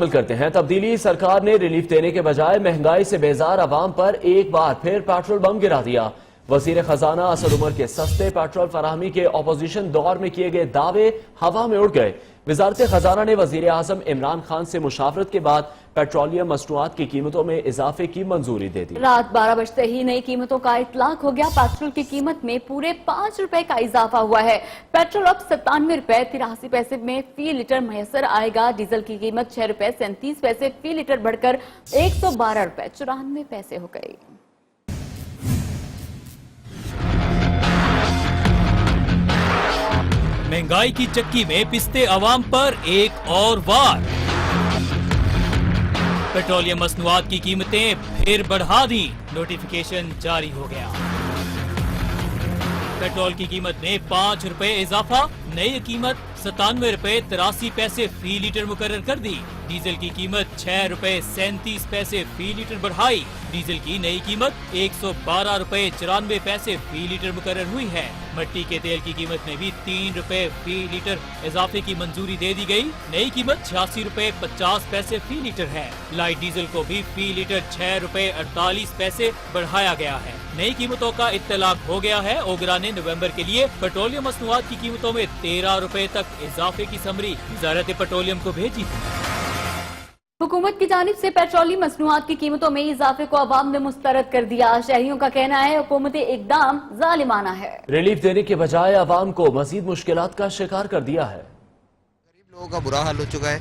करते हैं। तब्दीली सरकार ने रिलीफ देने के बजाय महंगाई से बेजार अवाम पर एक बार फिर पेट्रोल बम गिरा दिया। वजीर खजाना असद उमर के सस्ते पेट्रोल फराहमी के अपोजिशन दौर में किए गए दावे हवा में उड़ गए। वजारत खजाना ने वजीर आजम इमरान खान से मुशावरत के बाद पेट्रोलियम मसनूआत की कीमतों में इजाफे की मंजूरी दे दी। रात 12 बजते ही नई कीमतों का इतलाक हो गया। पेट्रोल की कीमत में पूरे 5 रुपए का इजाफा हुआ है। पेट्रोल अब 97 रुपए 83 पैसे में फी लीटर मैसर आएगा। डीजल की कीमत 6 रुपए 37 पैसे फी लीटर बढ़कर 112 रुपए 94 पैसे हो गई। महंगाई की चक्की में पिसते अवाम पर एक और वार। पेट्रोलियम मसनूआत की कीमतें फिर बढ़ा दी। नोटिफिकेशन जारी हो गया। पेट्रोल की कीमत में 5 रुपए इजाफा। नई कीमत 97 रुपए 83 पैसे फी लीटर मुकर्रर कर दी। डीजल की कीमत 6 रुपए 37 पैसे फी लीटर बढ़ाई। डीजल की नई कीमत 112 रुपए 94 पैसे फी लीटर मुकर्रर हुई है। मट्टी के तेल की कीमत में भी 3 रुपए फी लीटर इजाफे की मंजूरी दे दी गई। नई कीमत 86 रुपए 50 पैसे फी लीटर है। लाइट डीजल को भी फी लीटर 6 रुपए 48 पैसे बढ़ाया गया है। नई कीमतों का इत्तलाक हो गया है। ओगरा ने नवंबर के लिए पेट्रोलियम मसनूआत की कीमतों में 13 रुपए तक इजाफे की समरी वजारत पेट्रोलियम को भेजी थी। हुकूमत की जानिब से पेट्रोलियम मसनूआत की कीमतों में इजाफे को अवाम ने मुस्तरद कर दिया। शहरियों का कहना है हुकूमती इकदाम जालिमाना है। रिलीफ देने के बजाय अवाम को मजीद मुश्किलात का शिकार कर दिया है। गरीब लोगों का बुरा हाल हो चुका है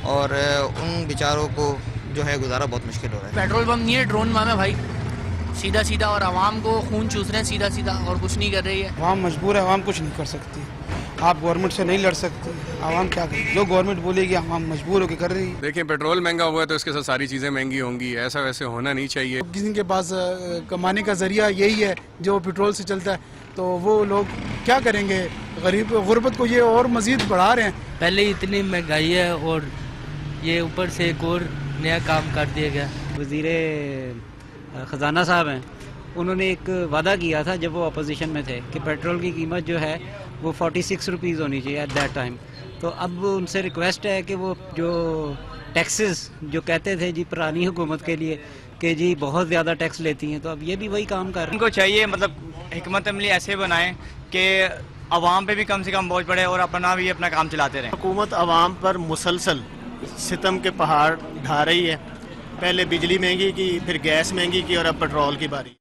और उन बेचारों को जो है गुजारा बहुत मुश्किल हो रहा है। पेट्रोल पंप नहीं है, ड्रोन बम है भाई, सीधा सीधा, और आवाम को खून चूस रहे हैं सीधा सीधा, और कुछ नहीं कर रही है। आवाम मजबूर है, आवाम कुछ नहीं कर सकती। आप गवर्नमेंट से नहीं लड़ सकते, आवाम क्या करे? जो गवर्नमेंट बोलेगी आवाम मजबूर होकर कर रही है। देखिए, पेट्रोल महंगा हुआ है तो इसके साथ सारी चीज़ें महंगी होंगी। ऐसा वैसे होना नहीं चाहिए। किसी के पास कमाने का जरिया यही है जो पेट्रोल से चलता है, तो वो लोग क्या करेंगे? गरीब गुर्बत को ये और मजीद बढ़ा रहे हैं। पहले ही इतनी महंगाई है और ये ऊपर से एक और नया काम कर दिया गया। वज़ीर ख़जाना साहब हैं, उन्होंने एक वादा किया था जब वो अपोजिशन में थे कि पेट्रोल की कीमत जो है वो 46 रुपीज़ होनी चाहिए एट दैट टाइम। तो अब उनसे रिक्वेस्ट है कि वो जो टैक्सेस जो कहते थे जी पुरानी हुकूमत के लिए कि जी बहुत ज़्यादा टैक्स लेती हैं, तो अब ये भी वही काम कर रहे हैं। उनको चाहिए मतलब हिकमत अमली ऐसे बनाएं कि अवाम पे भी कम से कम बोझ पड़े और अपना भी अपना काम चलाते रहें। हुकूमत अवाम पर मुसलसल सितम के पहाड़ ढा रही है। पहले बिजली महंगी की, फिर गैस महंगी की और अब पेट्रोल की बारी।